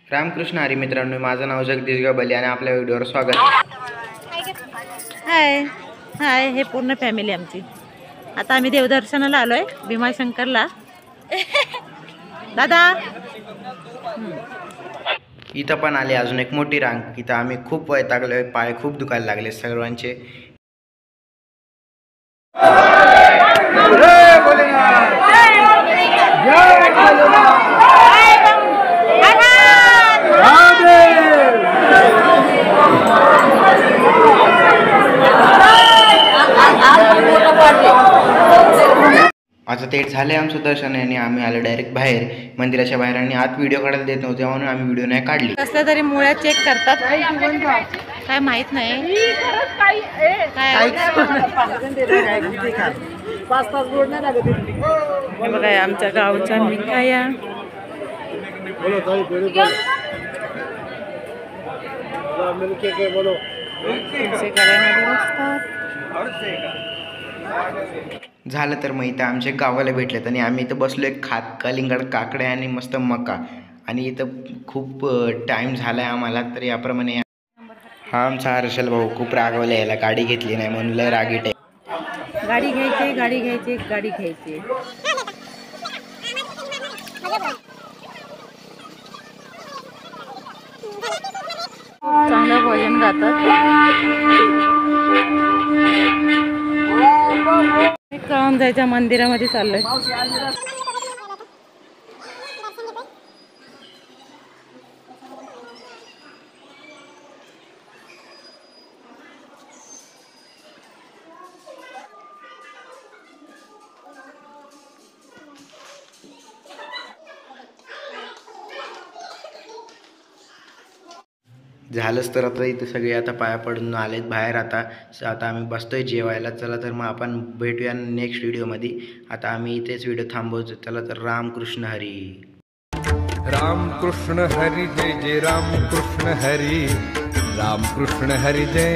रामकृष्ण हरी मित्रांनो, माझं नाव जगदीश गबली आणि आपल्या व्हिडिओवर स्वागत. हाय हाय, हे पूर्ण फॅमिली आमची. आता आम्ही देवदर्शनाला आलोय भीमाशंकरला. दादा इथं पण आले अजून एक मोठी रांग. इथं आम्ही खूप वैतागलोय, पाय खूप दुखायला लागले सर्वांचे. आता ते झाले आमचं दर्शन आणि आम्ही आलो डायरेक्ट बाहेर, मंदिराच्या बाहेर. आणि आत व्हिडिओ काढायला देत नव्हते म्हणून आम्ही व्हिडिओ नाही काढली. कसल्या तरी मुळ्या चेक करतात, काय माहित नाही. बघा आमच्या गावच्या मिठाया. झालं तर मग इथं आमचे गावाला भेटलेत आणि आम्ही इथं बसलो एक खात कलिंगड काकडे आणि मस्त मका. आणि इथं खूप टाइम झालाय आम्हाला, तर याप्रमाणे हा आमचा हर्षल भाऊ खूप रागवला, याला गाडी घेतली नाही म्हणून लय रागीट आहे. गाडी घ्यायची गाडी घ्यायची गाडी घ्यायची. चांगलं भजन गातात. कळंजाच्या मंदिरामध्ये चाललोय. झालंच तर आता इथं सगळे आता पाया पडून आलेत बाहेर. आता आम्ही बसतोय जेवायला. चला तर मग आपण भेटूया नेक्स्ट व्हिडिओमध्ये. आता आम्ही इथेच व्हिडिओ थांबवतो. चला तर रामकृष्ण हरी. रामकृष्ण हरी जय जय रामकृष्ण हरी. रामकृष्ण हरी जय.